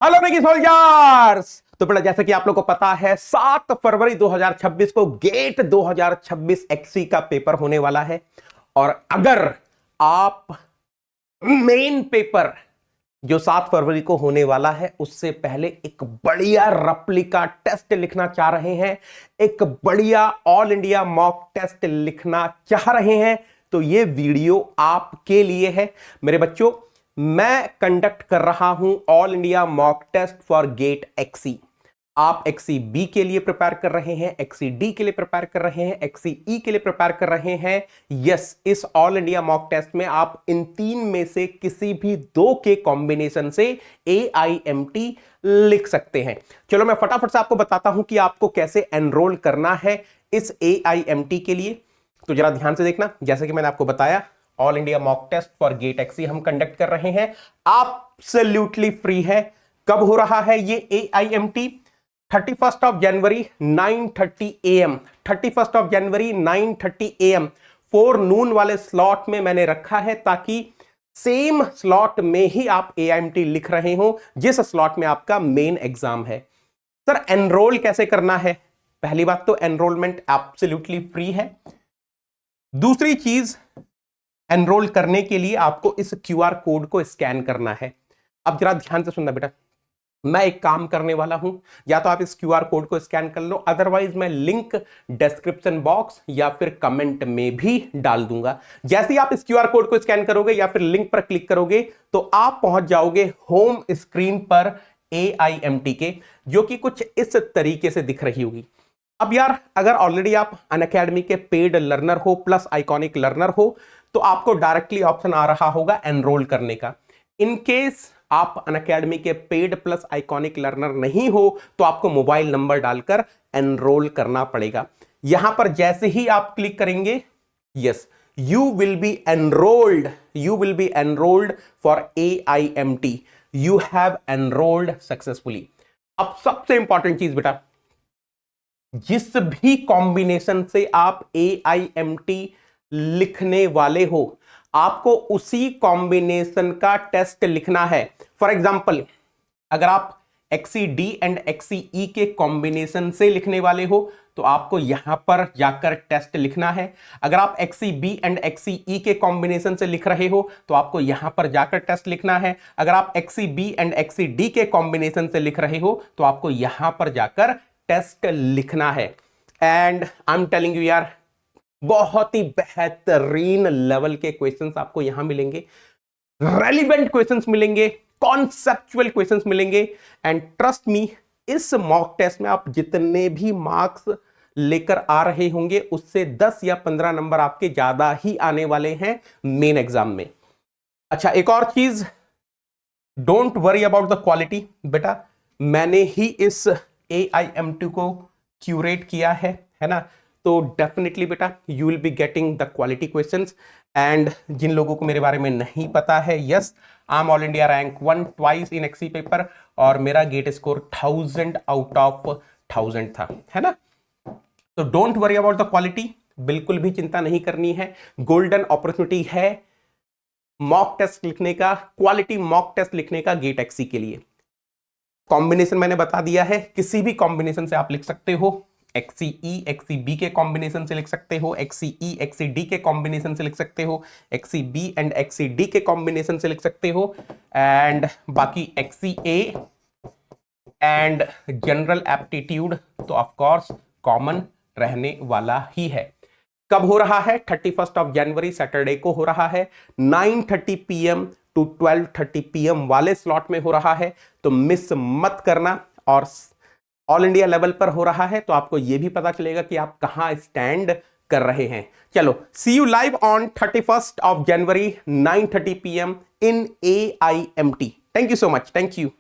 Hello निकी soldiers. तो बेटा जैसे कि आप लोग को पता है 7 फरवरी 2026 को गेट 2026 एक्सी का पेपर होने वाला है। और अगर आप मेन पेपर जो 7 फरवरी को होने वाला है उससे पहले एक बढ़िया रेप्लिका टेस्ट लिखना चाह रहे हैं, एक बढ़िया ऑल इंडिया मॉक टेस्ट लिखना चाह रहे हैं, तो ये वीडियो आपके लिए है मेरे बच्चों। मैं कंडक्ट कर रहा हूं all India mock test for GATE XE. आप एक्सी बी के लिए प्रिपेयर कर रहे हैं, एक्सी डी के लिए प्रिपेयर कर रहे हैं, एक्सी ई के लिए प्रिपेयर कर रहे हैं। यस, इस ऑल इंडिया मॉक टेस्ट में आप इन तीन में से किसी भी दो के कॉम्बिनेशन से AIMT लिख सकते हैं। चलो मैं फटाफट से आपको बताता हूं कि आपको कैसे एनरोल करना है इस AIMT के लिए। तो जरा ध्यान से देखना, जैसे कि मैंने आपको बताया all India mock test for GATE XE हम कंडक्ट कर रहे हैं, एब्सोल्युटली फ्री है। कब हो रहा है ये AIMT? 31 of January 9:30 AM। 31 of January 9:30 AM 4 नून वाले स्लॉट में मैंने रखा है, ताकि सेम स्लॉट में ही आप AIMT लिख रहे हो जिस स्लॉट में आपका मेन एग्जाम है। सर एनरोल कैसे करना है? पहली बात तो एनरोलमेंट एब्सोल्युटली फ्री है। दूसरी चीज, एनरोल करने के लिए आपको इस QR कोड को स्कैन करना है। अब जरा ध्यान से सुनना बेटा, मैं एक काम करने वाला हूं, या तो आप इस QR कोड को स्कैन कर लो, अदरवाइज मैं लिंक डिस्क्रिप्शन बॉक्स या फिर कमेंट में भी डाल दूंगा। जैसे ही आप इस QR कोड को स्कैन करोगे या फिर लिंक पर क्लिक करोगे तो आप पहुंच जाओगे होम स्क्रीन पर AIMT के, जो कि कुछ इस तरीके से दिख रही होगी। अब यार अगर ऑलरेडी आप अनअकैडमी के पेड लर्नर हो प्लस आइकॉनिक लर्नर हो तो आपको डायरेक्टली ऑप्शन आ रहा होगा एनरोल करने का। इन केस आप अनअकैडमी के पेड प्लस आइकॉनिक लर्नर नहीं हो तो आपको मोबाइल नंबर डालकर एनरोल करना पड़ेगा। यहां पर जैसे ही आप क्लिक करेंगे, yes, you will B enrolled for AIMT। You have enrolled successfully. अब सबसे इंपॉर्टेंट चीज बेटा, जिस भी कॉम्बिनेशन से आप AIMT लिखने वाले हो आपको उसी कॉम्बिनेशन का टेस्ट लिखना है। फॉर एग्जाम्पल, अगर आप XCD एंड XCE के कॉम्बिनेशन से लिखने वाले हो तो आपको यहां पर जाकर टेस्ट लिखना है। अगर आप XCB एंड XCE के कॉम्बिनेशन से लिख रहे हो तो आपको यहां पर जाकर टेस्ट लिखना है। अगर आप XCB एंड XCD के कॉम्बिनेशन से लिख रहे हो तो आपको यहां पर जाकर टेस्ट लिखना है। And I am telling you यार, बहुत ही बेहतरीन लेवल के क्वेश्चंस आपको यहां मिलेंगे, रेलिवेंट क्वेश्चंस मिलेंगे, कॉन्सेप्चुअल क्वेश्चंस मिलेंगे। एंड ट्रस्ट मी, इस मॉक टेस्ट में आप जितने भी मार्क्स लेकर आ रहे होंगे उससे 10 या 15 नंबर आपके ज्यादा ही आने वाले हैं मेन एग्जाम में। अच्छा, एक और चीज, don't worry about the quality. बेटा मैंने ही इस AIMT को क्यूरेट किया है ना, तो डेफिनेटली बेटा you will be getting the quality questions. And जिन लोगों को मेरे बारे में नहीं पता है, yes, I am all India rank 1 twice in X E paper और मेरा गेट स्कोर 1000 आउट ऑफ 1000 था, है ना। तो don't worry about the quality, बिल्कुल भी चिंता नहीं करनी है। गोल्डन अपॉर्चुनिटी है मॉक टेस्ट लिखने का, क्वालिटी मॉक टेस्ट लिखने का गेट एक्सी के लिए। कॉम्बिनेशन मैंने बता दिया है, किसी भी कॉम्बिनेशन से आप लिख सकते हो। XCE XCB के कॉम्बिनेशन से लिख सकते हो, XCE XCD के कॉम्बिनेशन से लिख सकते हो, XCB एंड XCD के कॉम्बिनेशन से लिख सकते हो, एंड बाकी XCA एंड जनरल एप्टीट्यूड तो ऑफ कोर्स कॉमन रहने वाला ही है। कब हो रहा है? 31 ऑफ जनवरी सैटरडे को हो रहा है, 9:30 PM टू 12:30 PM वाले स्लॉट में हो रहा है, तो मिस मत करना। और ऑल इंडिया लेवल पर हो रहा है तो आपको यह भी पता चलेगा कि आप कहां स्टैंड कर रहे हैं। चलो, see you live on 31 of January 9:30 PM in AIMT। Thank you so much, thank you.